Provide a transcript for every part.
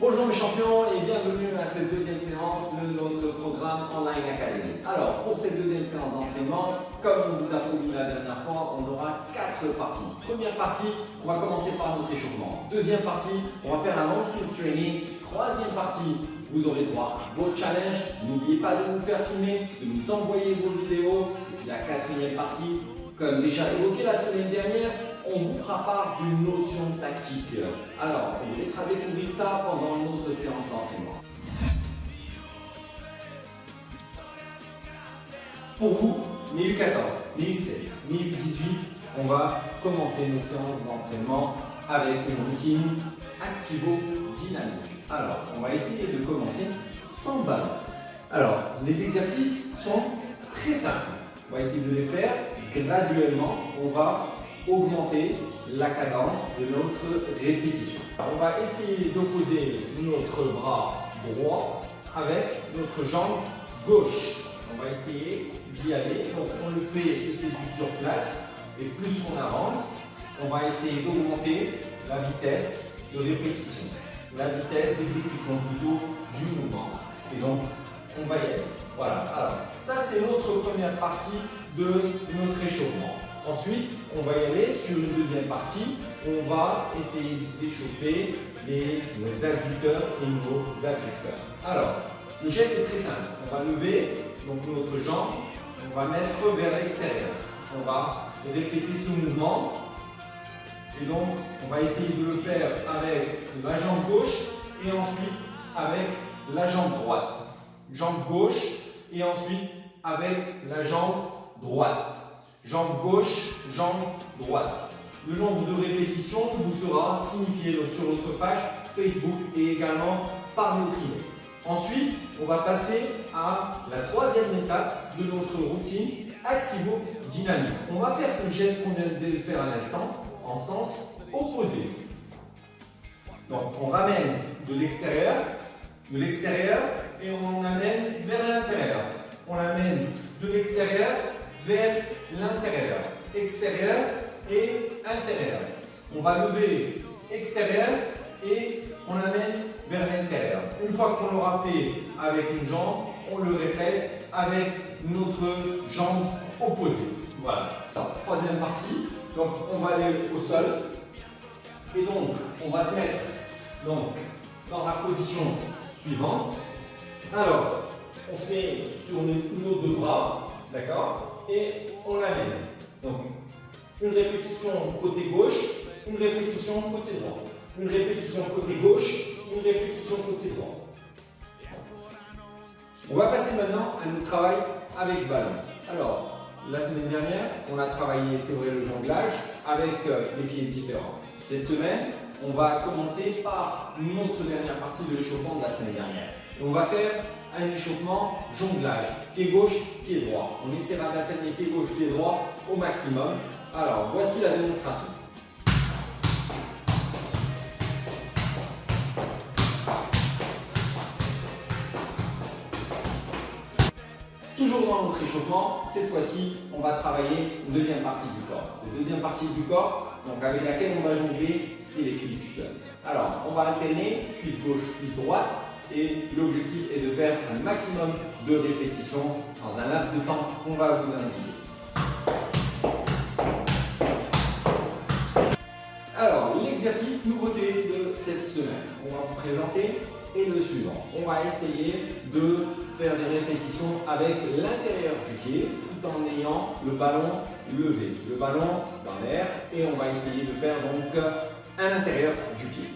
Bonjour mes champions et bienvenue à cette deuxième séance de notre programme Online Academy. Alors pour cette deuxième séance d'entraînement, comme on vous a promis la dernière fois, on aura 4 parties. Première partie, on va commencer par notre échauffement. Deuxième partie, on va faire un long-skills training. Troisième partie, vous aurez droit à vos challenges. N'oubliez pas de vous faire filmer, de nous envoyer vos vidéos. Et la quatrième partie, comme déjà évoqué la semaine dernière, on vous fera part d'une notion tactique. Alors, on vous laissera découvrir ça pendant notre séance d'entraînement. Pour vous, MIU 14, MIU 16, MIU 18, on va commencer nos séances d'entraînement avec une routine activo-dynamique. Alors, on va essayer de commencer sans ballon. Alors, les exercices sont très simples. On va essayer de les faire graduellement. On va augmenter la cadence de notre répétition. Alors, on va essayer d'opposer notre bras droit avec notre jambe gauche. On va essayer d'y aller. Donc, on le fait et c'est du sur place. Et plus on avance, on va essayer d'augmenter la vitesse de répétition, la vitesse d'exécution plutôt du mouvement. Et donc, on va y aller. Voilà. Alors, ça, c'est notre première partie de notre échauffement. Ensuite, on va y aller sur une deuxième partie. On va essayer d'échauffer nos adducteurs et nos abducteurs. Alors, le geste est très simple. On va lever donc notre jambe, on va mettre vers l'extérieur. On va répéter ce mouvement. Et donc, on va essayer de le faire avec la jambe gauche et ensuite avec la jambe droite. Jambe gauche et ensuite avec la jambe droite. Jambe gauche, jambe droite. Le nombre de répétitions vous sera signifié sur notre page Facebook et également par notre email. Ensuite, on va passer à la troisième étape de notre routine activo-dynamique. On va faire ce geste qu'on vient de faire à l'instant en sens opposé. Donc, on ramène de l'extérieur et on amène vers l'intérieur. On l'amène de l'extérieur vers l'intérieur, extérieur et intérieur. On va lever extérieur et on amène vers l'intérieur. Une fois qu'on l'aura fait avec une jambe, on le répète avec notre jambe opposée. Voilà. Alors, troisième partie, donc on va aller au sol et donc on va se mettre donc, dans la position suivante. Alors, on se met sur nos deux bras, d'accord? Et on l'amène. Donc, une répétition côté gauche, une répétition côté droit. Une répétition côté gauche, une répétition côté droit. On va passer maintenant à notre travail avec ballon. Alors, la semaine dernière, on a travaillé, c'est vrai, le jonglage avec les pieds différents. Cette semaine, on va commencer par notre dernière partie de l'échauffement de la semaine dernière. Et on va faire un échauffement jonglage, pied gauche, pied droit. On essaiera d'alterner pied gauche, pied droit au maximum. Alors, voici la démonstration. Toujours dans notre échauffement, cette fois-ci, on va travailler une deuxième partie du corps. Cette deuxième partie du corps, donc avec laquelle on va jongler, c'est les cuisses. Alors, on va alterner cuisse gauche, cuisse droite. Et l'objectif est de faire un maximum de répétitions dans un laps de temps qu'on va vous indiquer. Alors, l'exercice nouveauté de cette semaine, on va vous présenter est le suivant. On va essayer de faire des répétitions avec l'intérieur du pied tout en ayant le ballon levé. Le ballon dans l'air et on va essayer de faire donc à l'intérieur du pied.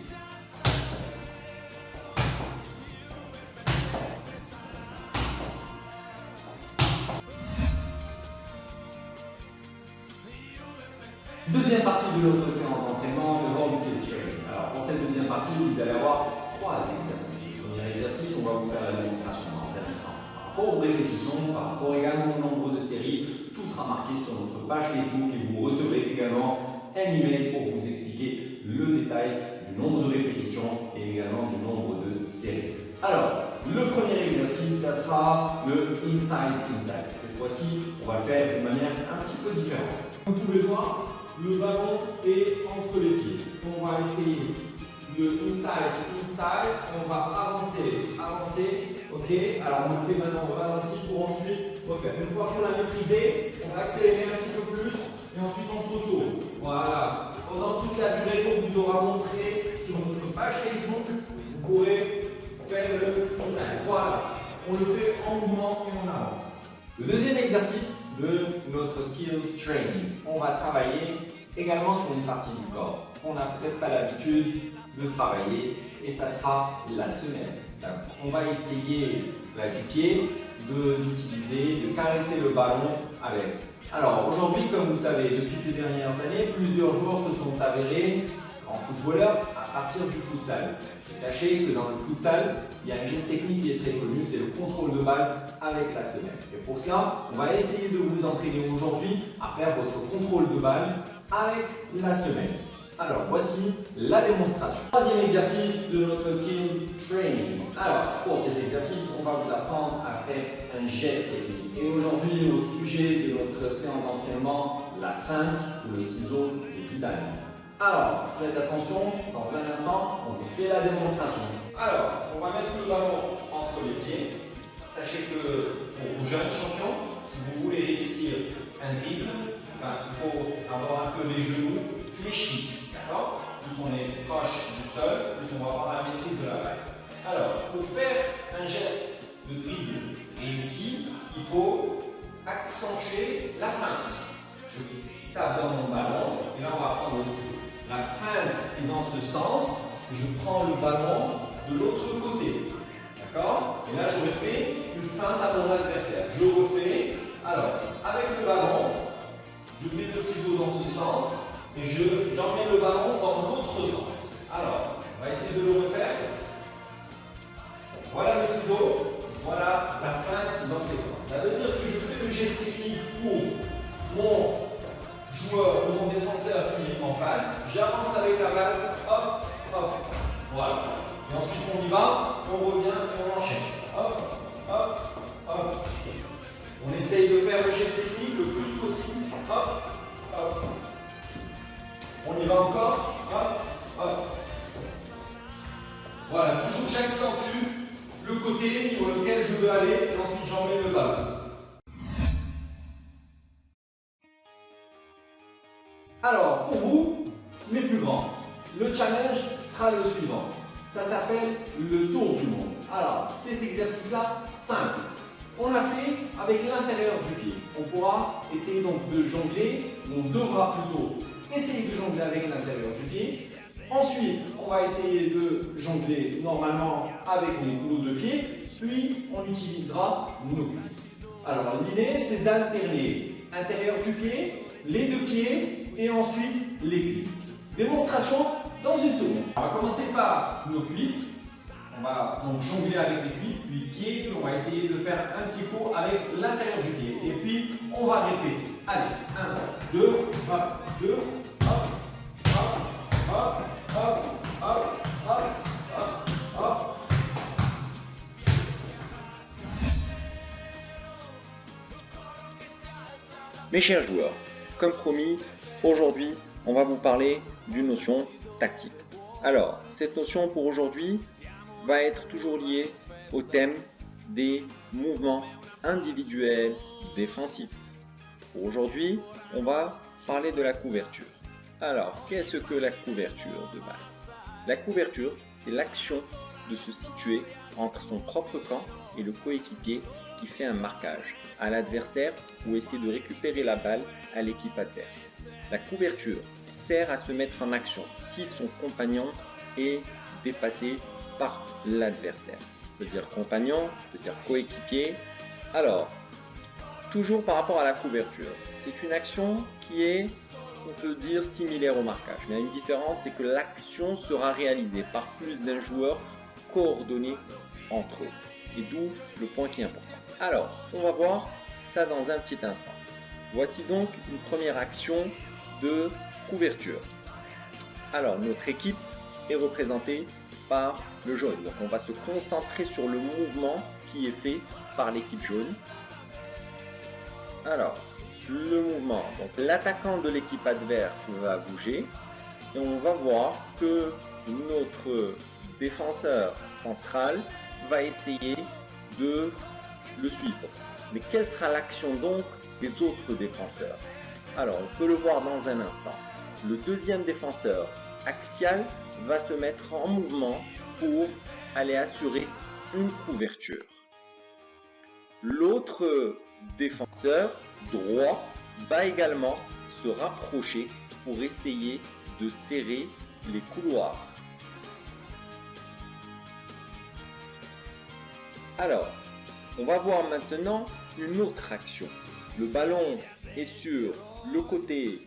Deuxième partie de notre séance d'entraînement, le long-skills training. Alors pour cette deuxième partie, vous allez avoir 3 exercices. Le premier exercice, on va vous faire la démonstration dans un instant. Par rapport aux répétitions, par rapport également au nombre de séries, tout sera marqué sur notre page Facebook et vous recevrez également un email pour vous expliquer le détail du nombre de répétitions et également du nombre de serrer. Alors, le premier exercice, ça sera le inside-inside. Cette fois-ci, on va le faire d'une manière un petit peu différente. Comme vous pouvez voir, le ballon est entre les pieds. On va essayer le inside-inside. On va avancer. Ok, alors on le fait maintenant au ralenti pour ensuite refaire. Une fois qu'on l'a maîtrisé, on va accélérer un petit peu plus et ensuite on s'auto. Voilà. Pendant toute la durée qu'on vous aura montré sur notre page Facebook, vous pourrez faire le inside. Voilà. On le fait en mouvement et on avance. Le deuxième exercice de notre skills training, on va travailler également sur une partie du corps. On n'a peut-être pas l'habitude de travailler et ça sera la semelle. On va essayer du pied d'utiliser, de caresser le ballon avec. Alors aujourd'hui, comme vous savez, depuis ces dernières années, plusieurs joueurs se sont avérés en footballeur à partir du futsal. Et sachez que dans le futsal, il y a un geste technique qui est très connu, c'est le contrôle de balle avec la semelle. Et pour cela, on va essayer de vous entraîner aujourd'hui à faire votre contrôle de balle avec la semelle. Alors, voici la démonstration. Troisième exercice de notre skills training. Alors, pour cet exercice, on va vous apprendre à faire un geste technique. Et aujourd'hui, au sujet de notre séance d'entraînement, la feinte ou le ciseau de Zidane. Alors, faites attention, dans un instant, on vous fait la démonstration. Alors, on va mettre le ballon entre les pieds. Sachez que pour vous jeunes champions, si vous voulez réussir un dribble, il faut avoir un peu les genoux fléchis. D'accord? Plus on est proche du sol, plus on va avoir la maîtrise de la balle. Alors, pour faire un geste de dribble réussi, il faut accentuer la feinte. Je tape dans mon ballon et là on va prendre aussi. La feinte est dans ce sens et je prends le ballon de l'autre côté. D'accord? Et là j'aurais fait une feinte à mon adversaire. Je refais. Alors, avec le ballon, je mets le ciseau dans ce sens. Et j'emmène le ballon dans l'autre sens. Alors, on va essayer de le refaire. Voilà le ciseau, voilà la feinte dans quel sens. Ça veut dire que je fais le geste technique pour mon joueur ou mon défenseur qui est en face. J'avance avec la balle, hop, hop, voilà. Et ensuite on y va, on revient et on enchaîne. Hop, hop, hop. On essaye de faire le geste technique le plus possible. Hop, hop. On y va encore, hop, hop. Voilà, toujours j'accentue le côté sur lequel je veux aller et ensuite j'emmène le ballon. Alors, pour vous, les plus grands, le challenge sera le suivant. Ça s'appelle le tour du monde. Alors, cet exercice-là, simple. On l'a fait avec l'intérieur du pied. On pourra essayer donc de jongler, on devra plutôt essayer de jongler avec l'intérieur du pied. Ensuite, on va essayer de jongler normalement avec nos deux pieds, puis on utilisera nos cuisses. Alors l'idée, c'est d'alterner intérieur du pied, les deux pieds et ensuite les cuisses. Démonstration dans une seconde. On va commencer par nos cuisses. On va donc jongler avec les cuisses, puis pieds, puis on va essayer de faire un petit pot avec l'intérieur du pied. Et puis, on va répéter. Allez, 1, 2, hop, 2, hop, hop, hop, hop, hop, hop, hop, hop. Mes chers joueurs, comme promis, aujourd'hui, on va vous parler d'une notion tactique. Alors, cette notion pour aujourd'hui va être toujours liée au thème des mouvements individuels défensifs. Pour aujourd'hui, on va parler de la couverture. Alors, qu'est-ce que la couverture de balle? La couverture, c'est l'action de se situer entre son propre camp et le coéquipier qui fait un marquage à l'adversaire ou essaie de récupérer la balle à l'équipe adverse. La couverture sert à se mettre en action si son compagnon est dépassé par l'adversaire. Je veux dire compagnon, je veux dire coéquipier. Alors, toujours par rapport à la couverture, c'est une action qui est, on peut dire, similaire au marquage. Mais il y a une différence, c'est que l'action sera réalisée par plus d'un joueur coordonné entre eux. Et d'où le point qui est important. Alors, on va voir ça dans un petit instant. Voici donc une première action de couverture. Alors, notre équipe est représentée par le jaune. Donc on va se concentrer sur le mouvement qui est fait par l'équipe jaune. Alors, le mouvement, donc l'attaquant de l'équipe adverse va bouger et on va voir que notre défenseur central va essayer de le suivre. Mais quelle sera l'action donc des autres défenseurs? Alors, on peut le voir dans un instant. Le deuxième défenseur axial va se mettre en mouvement pour aller assurer une couverture. L'autre défenseur droit va également se rapprocher pour essayer de serrer les couloirs. Alors, on va voir maintenant une autre action. Le ballon est sur le côté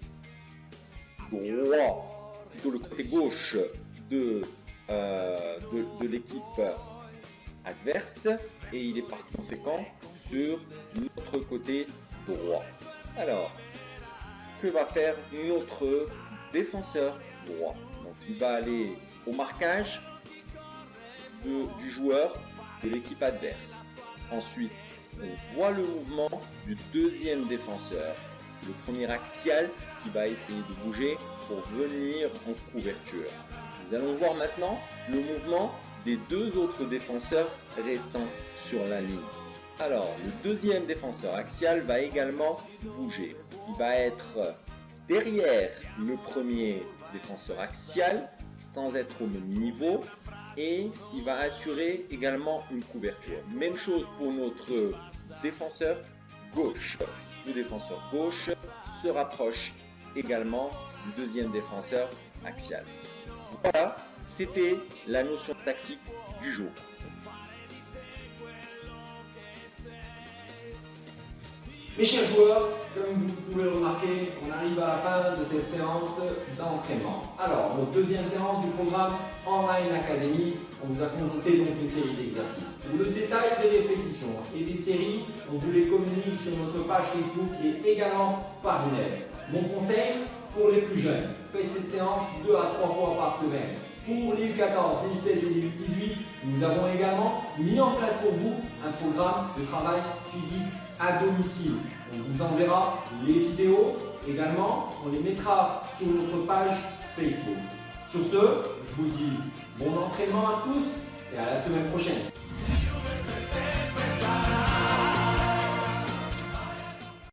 droit, plutôt le côté gauche de l'équipe adverse et il est par conséquent sur notre côté droit. Alors, que va faire notre défenseur droit? Donc, il va aller au marquage du joueur de l'équipe adverse. Ensuite, on voit le mouvement du deuxième défenseur. C'est le premier axial qui va essayer de bouger pour venir en couverture. Nous allons voir maintenant le mouvement des deux autres défenseurs restant sur la ligne. Alors, le deuxième défenseur axial va également bouger. Il va être derrière le premier défenseur axial sans être au même niveau et il va assurer également une couverture. Même chose pour notre défenseur gauche. Le défenseur gauche se rapproche également du deuxième défenseur axial. Voilà, c'était la notion tactique du jour. Mes chers joueurs, comme vous pouvez le remarquer, on arrive à la fin de cette séance d'entraînement. Alors, notre deuxième séance du programme Online Academy, on vous a concocté donc une série d'exercices. Pour le détail des répétitions et des séries, on vous les communique sur notre page Facebook et également par email. Mon conseil pour les plus jeunes, faites cette séance 2 à 3 fois par semaine. Pour les U14, les U16 et les U18, nous avons également mis en place pour vous un programme de travail physique à domicile. On vous enverra les vidéos également, on les mettra sur notre page Facebook. Sur ce, je vous dis bon entraînement à tous et à la semaine prochaine.